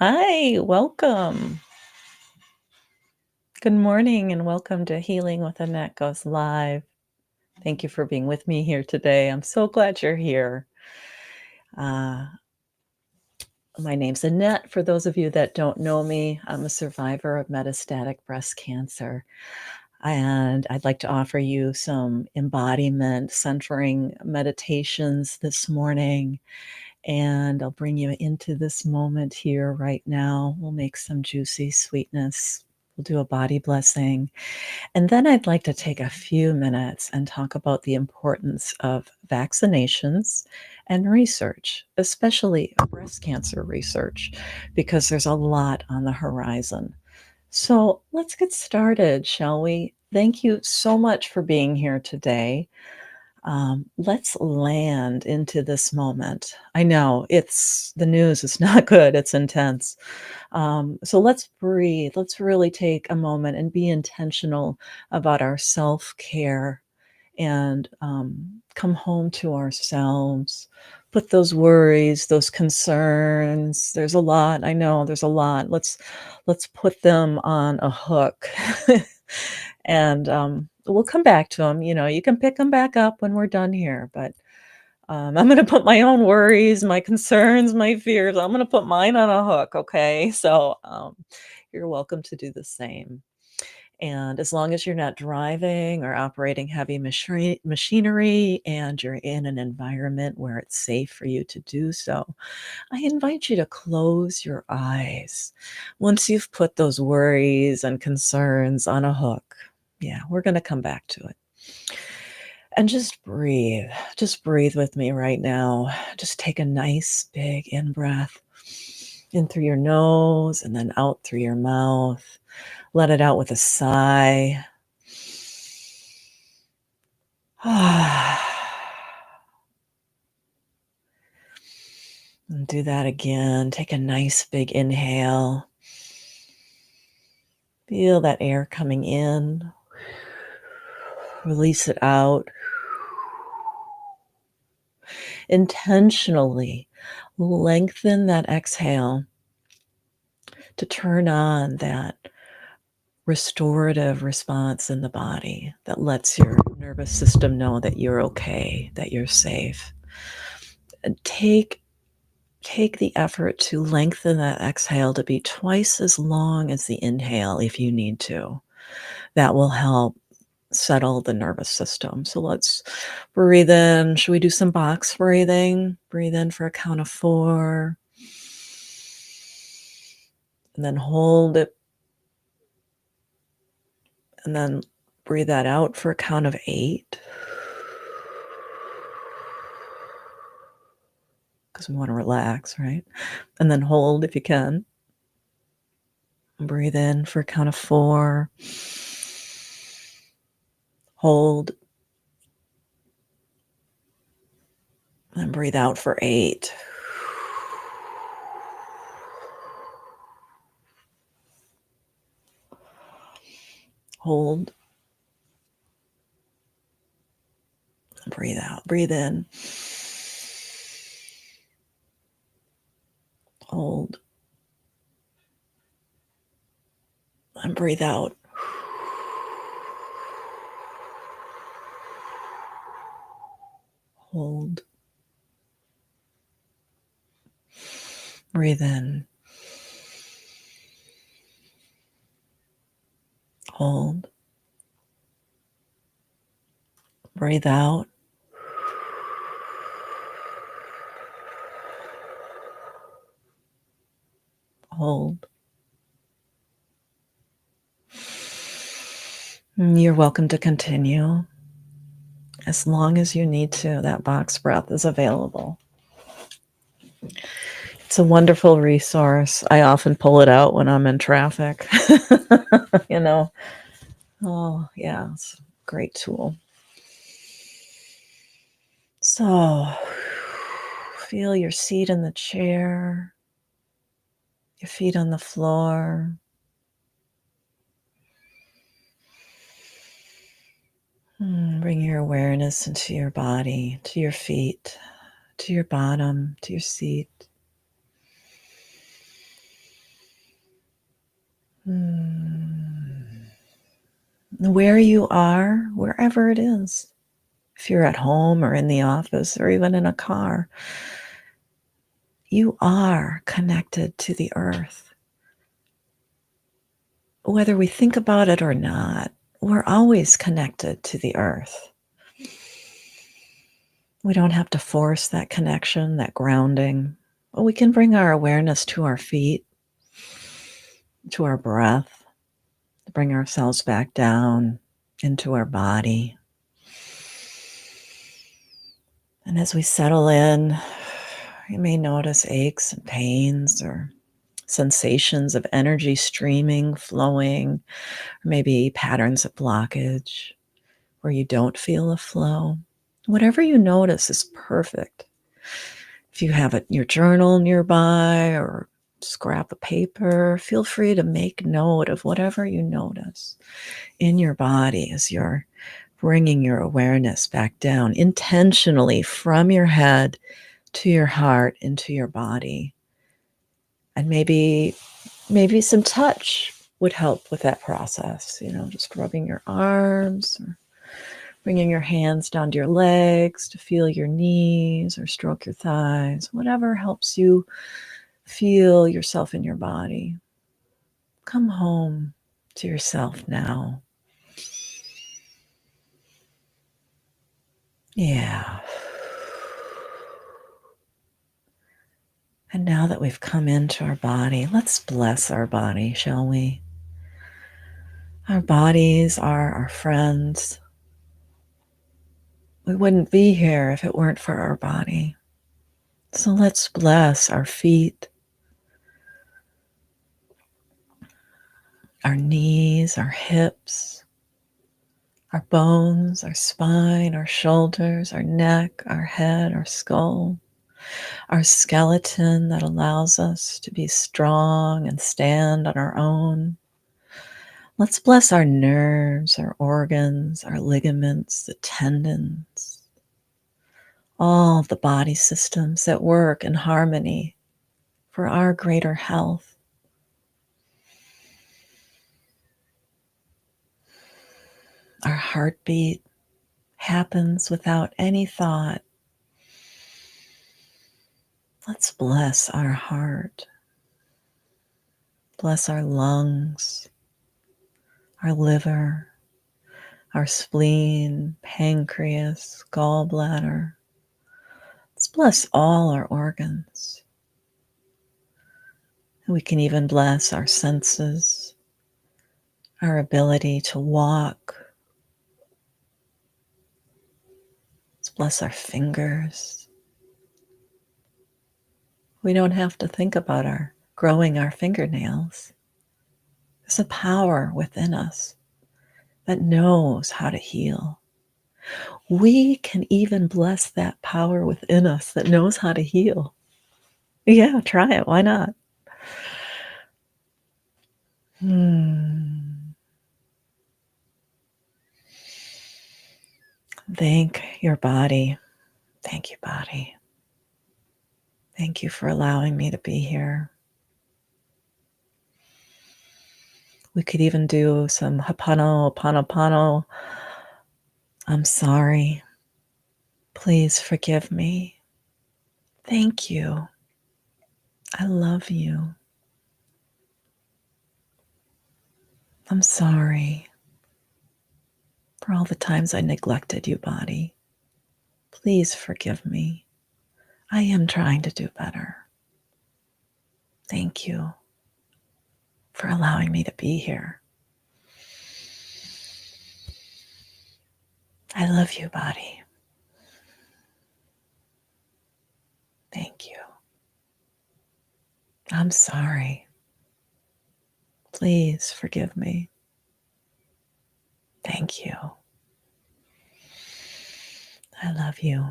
Hi, welcome. Good morning and welcome to Healing with Annette Goes Live. Thank you for being with me here today. I'm so glad you're here. Uh, my name's Annette. For those of you that don't know me, I'm a survivor of metastatic breast cancer. And I'd like to offer you some embodiment centering meditations this morning. And I'll bring you into this moment here right now. We'll make some juicy sweetness. We'll do a body blessing. And then I'd like to take a few minutes and talk about the importance of vaccinations and research, especially breast cancer research, because there's a lot on the horizon. So let's get started, shall we? Thank you so much for being here today. Let's land into this moment. I know the news is not good, it's intense. So let's breathe. Let's really take a moment and be intentional about our self care and come home to ourselves. Put those worries, those concerns. There's a lot. I know there's a lot. Let's put them on a hook, and we'll come back to them. You can pick them back up when we're done here, but I'm gonna put my own worries, my concerns, my fears, I'm gonna put mine on a hook, okay? So, you're welcome to do the same. And as long as you're not driving or operating heavy machinery and you're in an environment where it's safe for you to do so, I invite you to close your eyes once you've put those worries and concerns on a hook. Yeah, we're gonna come back to it. And just breathe. Just breathe with me right now. Just take a nice big in breath in through your nose and then out through your mouth. Let it out with a sigh. And do that again. Take a nice big inhale. Feel that air coming in. Release it out. Intentionally lengthen that exhale to turn on that restorative response in the body that lets your nervous system know that you're okay, that you're safe. And take the effort to lengthen that exhale to be twice as long as the inhale if you need to. That will help settle the nervous system. So let's breathe in. Should we do some box breathing? Breathe in for a count of 4. And then hold it. And then breathe that out for a count of 8. Because we want to relax, right? And then hold if you can. Breathe in for a count of 4. Hold. And breathe out for 8. Hold. Breathe out. Breathe in. Hold. And breathe out. Hold. Breathe in. Hold. Breathe out. Hold. You're welcome to continue as long as you need to. That box breath is available. It's a wonderful resource. I often pull it out when I'm in traffic. you know. Oh, yeah, it's a great tool. So, feel your seat in the chair, your feet on the floor. Bring your awareness into your body, to your feet, to your bottom, to your seat. Where you are, wherever it is, if you're at home or in the office or even in a car, you are connected to the earth. Whether we think about it or not, we're always connected to the earth. We don't have to force that connection, that grounding. But we can bring our awareness to our feet, to our breath, to bring ourselves back down into our body. And as we settle in, you may notice aches and pains or sensations of energy streaming, flowing, or maybe patterns of blockage where you don't feel a flow. Whatever you notice is perfect. If you have your journal nearby or scrap of paper, feel free to make note of whatever you notice in your body as you're bringing your awareness back down intentionally from your head to your heart into your body. And maybe some touch would help with that process, just rubbing your arms or bringing your hands down to your legs to feel your knees or stroke your thighs, whatever helps you feel yourself in your body. Come home to yourself now. Yeah. And now that we've come into our body, let's bless our body, shall we? Our bodies are our friends. We wouldn't be here if it weren't for our body. So let's bless our feet, our knees, our hips, our bones, our spine, our shoulders, our neck, our head, our skull, our skeleton that allows us to be strong and stand on our own. Let's bless our nerves, our organs, our ligaments, the tendons, all the body systems that work in harmony for our greater health. Our heartbeat happens without any thought. Let's bless our heart. Bless our lungs, our liver, our spleen, pancreas, gallbladder. Let's bless all our organs. We can even bless our senses, our ability to walk. Let's bless our fingers. We don't have to think about growing our fingernails. There's a power within us that knows how to heal. We can even bless that power within us that knows how to heal. Yeah, try it. Why not? Thank your body. Thank you, body. Thank you for allowing me to be here. We could even do some Ho'oponopono. I'm sorry. Please forgive me. Thank you. I love you. I'm sorry for all the times I neglected you, body. Please forgive me. I am trying to do better. Thank you for allowing me to be here. I love you, body. Thank you. I'm sorry. Please forgive me. Thank you. I love you.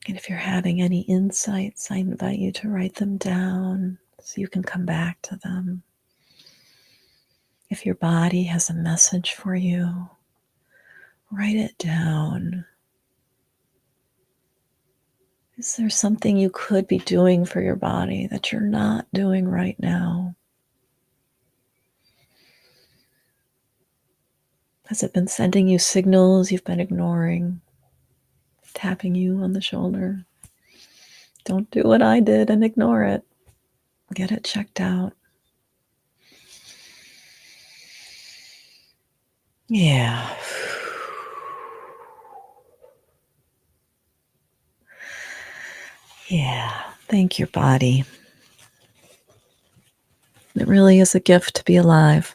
And if you're having any insights, I invite you to write them down so you can come back to them. If your body has a message for you, write it down Is there something you could be doing for your body that you're not doing right now? Has it been sending you signals you've been ignoring, tapping you on the shoulder? Don't do what I did and ignore it. Get it checked out. Yeah. Yeah. Thank your body. It really is a gift to be alive.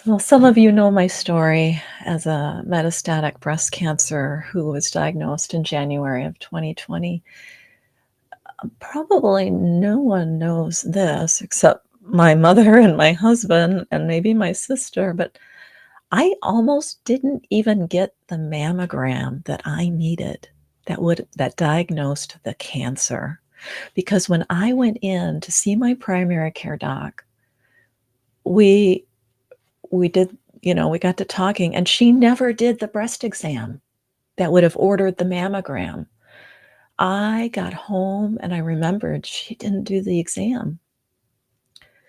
So, some of you know my story as a metastatic breast cancer who was diagnosed in January of 2020. Probably no one knows this except my mother and my husband and maybe my sister, but I almost didn't even get the mammogram that I needed that diagnosed the cancer. Because when I went in to see my primary care doc, we we did, we got to talking and she never did the breast exam that would have ordered the mammogram. I got home and I remembered she didn't do the exam.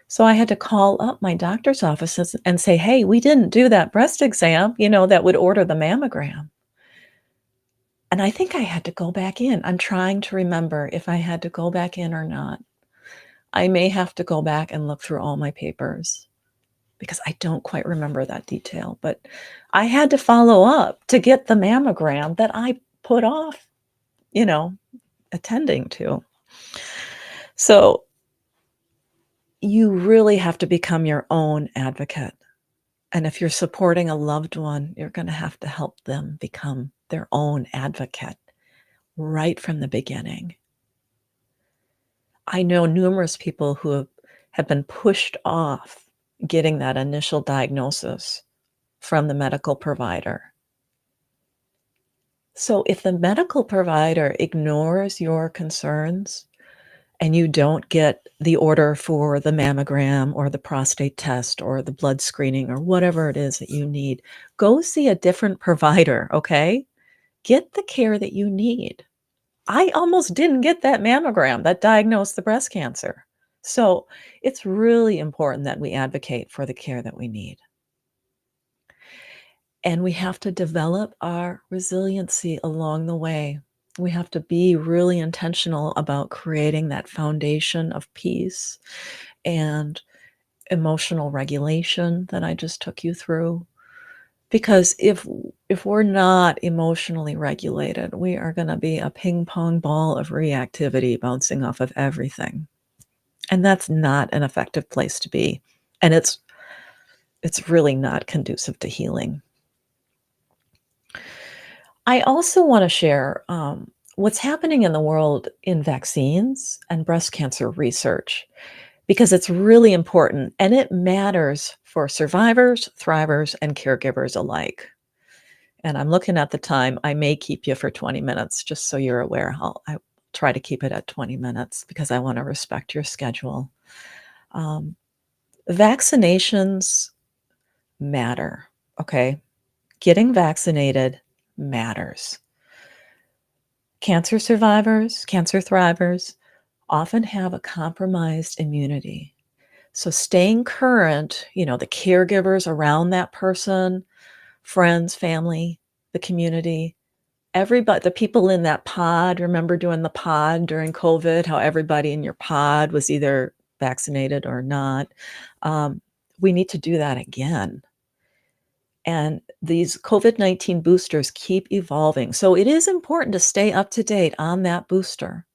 So I had to call up my doctor's offices and say, "Hey, we didn't do that breast exam, that would order the mammogram." And I think I had to go back in. I'm trying to remember if I had to go back in or not. I may have to go back and look through all my papers because I don't quite remember that detail, but I had to follow up to get the mammogram that I put off, you know, attending to. So you really have to become your own advocate. And if you're supporting a loved one, you're going to have to help them become their own advocate right from the beginning. I know numerous people who have been pushed off getting that initial diagnosis from the medical provider. So if the medical provider ignores your concerns and you don't get the order for the mammogram or the prostate test or the blood screening or whatever it is that you need, go see a different provider, okay? Get the care that you need. I almost didn't get that mammogram that diagnosed the breast cancer. So it's really important that we advocate for the care that we need. And we have to develop our resiliency along the way. We have to be really intentional about creating that foundation of peace and emotional regulation that I just took you through. Because if we're not emotionally regulated, we are going to be a ping pong ball of reactivity bouncing off of everything. And that's not an effective place to be. And it's really not conducive to healing. I also want to share what's happening in the world in vaccines and breast cancer research, because it's really important and it matters for survivors, thrivers, and caregivers alike. And I'm looking at the time. I may keep you for 20 minutes, just so you're aware. I try to keep it at 20 minutes because I want to respect your schedule. Um, Vaccinations matter, okay? Getting vaccinated matters. Cancer survivors, cancer thrivers often have a compromised immunity. So staying current, the caregivers around that person, friends, family, the community, everybody, the people in that pod, remember doing the pod during COVID, how everybody in your pod was either vaccinated or not. Um, we need to do that again. And these COVID-19 boosters keep evolving. So it is important to stay up to date on that booster,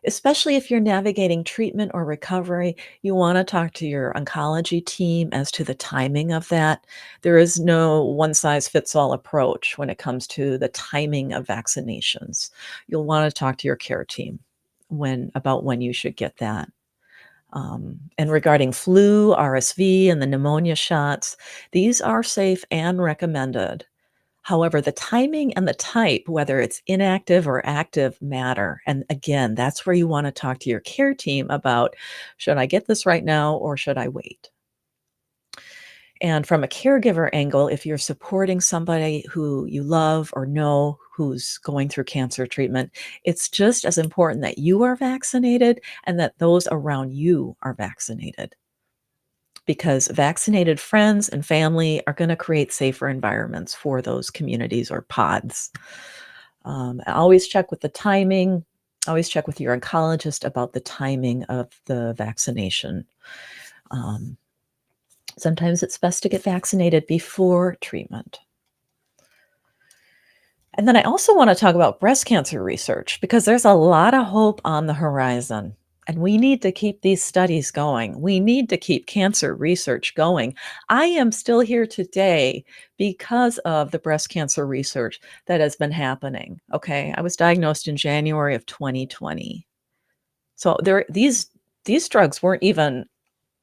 especially if you're navigating treatment or recovery. You want to talk to your oncology team as to the timing of that. There is no one size fits all approach when it comes to the timing of vaccinations. You'll want to talk to your care team about when you should get that. And regarding flu, RSV, and the pneumonia shots, these are safe and recommended. However, the timing and the type, whether it's inactive or active, matter. And again, that's where you want to talk to your care team about, should I get this right now or should I wait? And from a caregiver angle, if you're supporting somebody who you love or know who's going through cancer treatment, it's just as important that you are vaccinated and that those around you are vaccinated, because vaccinated friends and family are going to create safer environments for those communities or pods. Always check with the timing. Always check with your oncologist about the timing of the vaccination. Um, Sometimes it's best to get vaccinated before treatment. And then I also want to talk about breast cancer research because there's a lot of hope on the horizon. And we need to keep these studies going. We need to keep cancer research going. I am still here today because of the breast cancer research that has been happening. Okay. I was diagnosed in January of 2020. So these drugs weren't even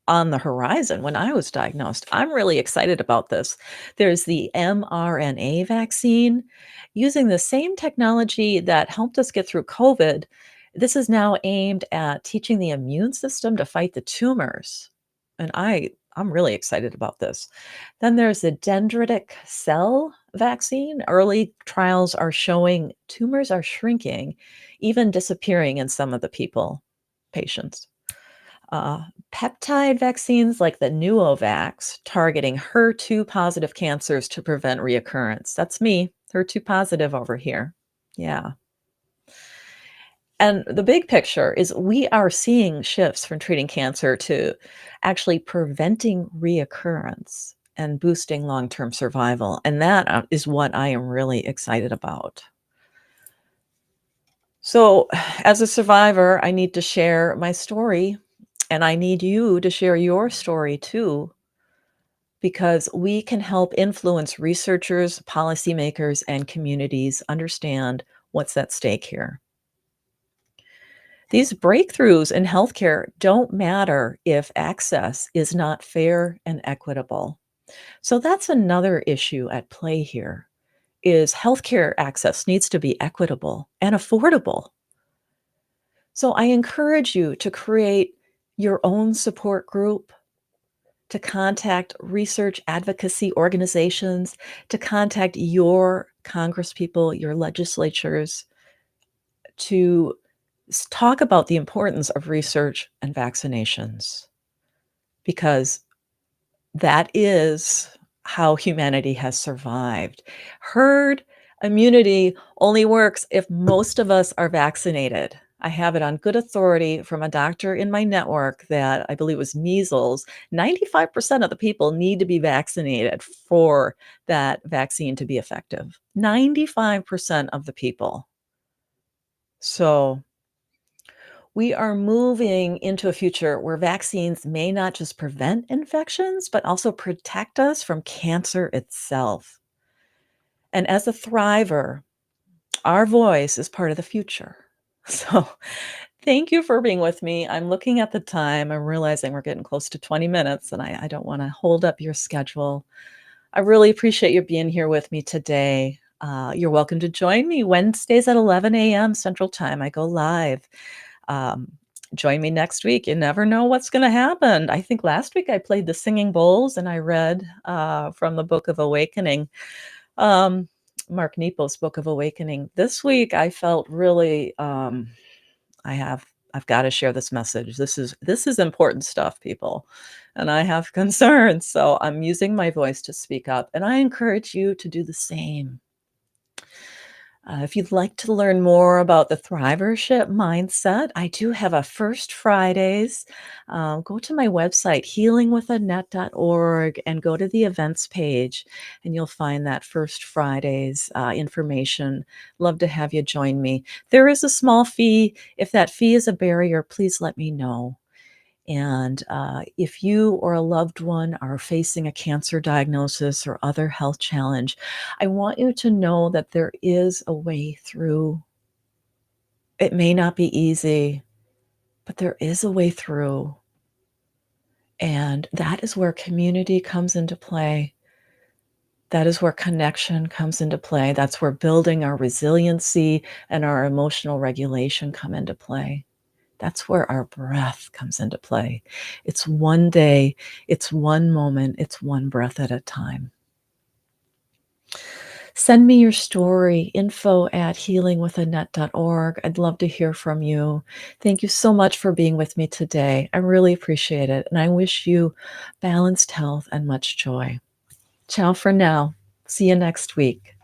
on the horizon when I was diagnosed. I'm really excited about this. There's the mRNA vaccine using the same technology that helped us get through COVID. This is now aimed at teaching the immune system to fight the tumors. And I'm really excited about this. Then there's the dendritic cell vaccine. Early trials are showing tumors are shrinking, even disappearing in some of the patients. Uh, Peptide vaccines like the Nuovax targeting HER2 positive cancers to prevent reoccurrence. That's me, HER2 positive over here. Yeah. And the big picture is we are seeing shifts from treating cancer to actually preventing reoccurrence and boosting long term survival. And that is what I am really excited about. So, as a survivor, I need to share my story, and I need you to share your story too, because we can help influence researchers, policymakers, and communities understand what's at stake here. These breakthroughs in healthcare don't matter if access is not fair and equitable. So that's another issue at play here is healthcare access needs to be equitable and affordable. So I encourage you to create your own support group, to contact research advocacy organizations, to contact your congresspeople, your legislatures, to talk about the importance of research and vaccinations, because that is how humanity has survived. Herd immunity only works if most of us are vaccinated. I have it on good authority from a doctor in my network that I believe was measles. 95% of the people need to be vaccinated for that vaccine to be effective. 95% of the people. So we are moving into a future where vaccines may not just prevent infections, but also protect us from cancer itself. And as a thriver, our voice is part of the future. So thank you for being with me. I'm looking at the time. I'm realizing we're getting close to 20 minutes, and I don't want to hold up your schedule. I really appreciate you being here with me today. You're welcome to join me Wednesdays at 11 a.m. Central Time. I go live. Um, Join me next week. You never know what's going to happen. I think last week I played the Singing Bowls and I read from the Book of Awakening, um, Mark Nepo's Book of Awakening. This week I felt really I have I've got to share this message. This is important stuff, people. And I have concerns. So I'm using my voice to speak up. And I encourage you to do the same. If you'd like to learn more about the thrivership mindset, I do have a First Fridays. Go to my website, healingwithannette.org, and go to the events page, and you'll find that First Fridays information. Love to have you join me. There is a small fee. If that fee is a barrier, please let me know. And if you or a loved one are facing a cancer diagnosis or other health challenge, I want you to know that there is a way through. It may not be easy, but there is a way through. And that is where community comes into play. That is where connection comes into play. That's where building our resiliency and our emotional regulation come into play. That's where our breath comes into play. It's one day, it's one moment, it's one breath at a time. Send me your story, info@healingwithannette.org. I'd love to hear from you. Thank you so much for being with me today. I really appreciate it, and I wish you balanced health and much joy. Ciao for now. See you next week.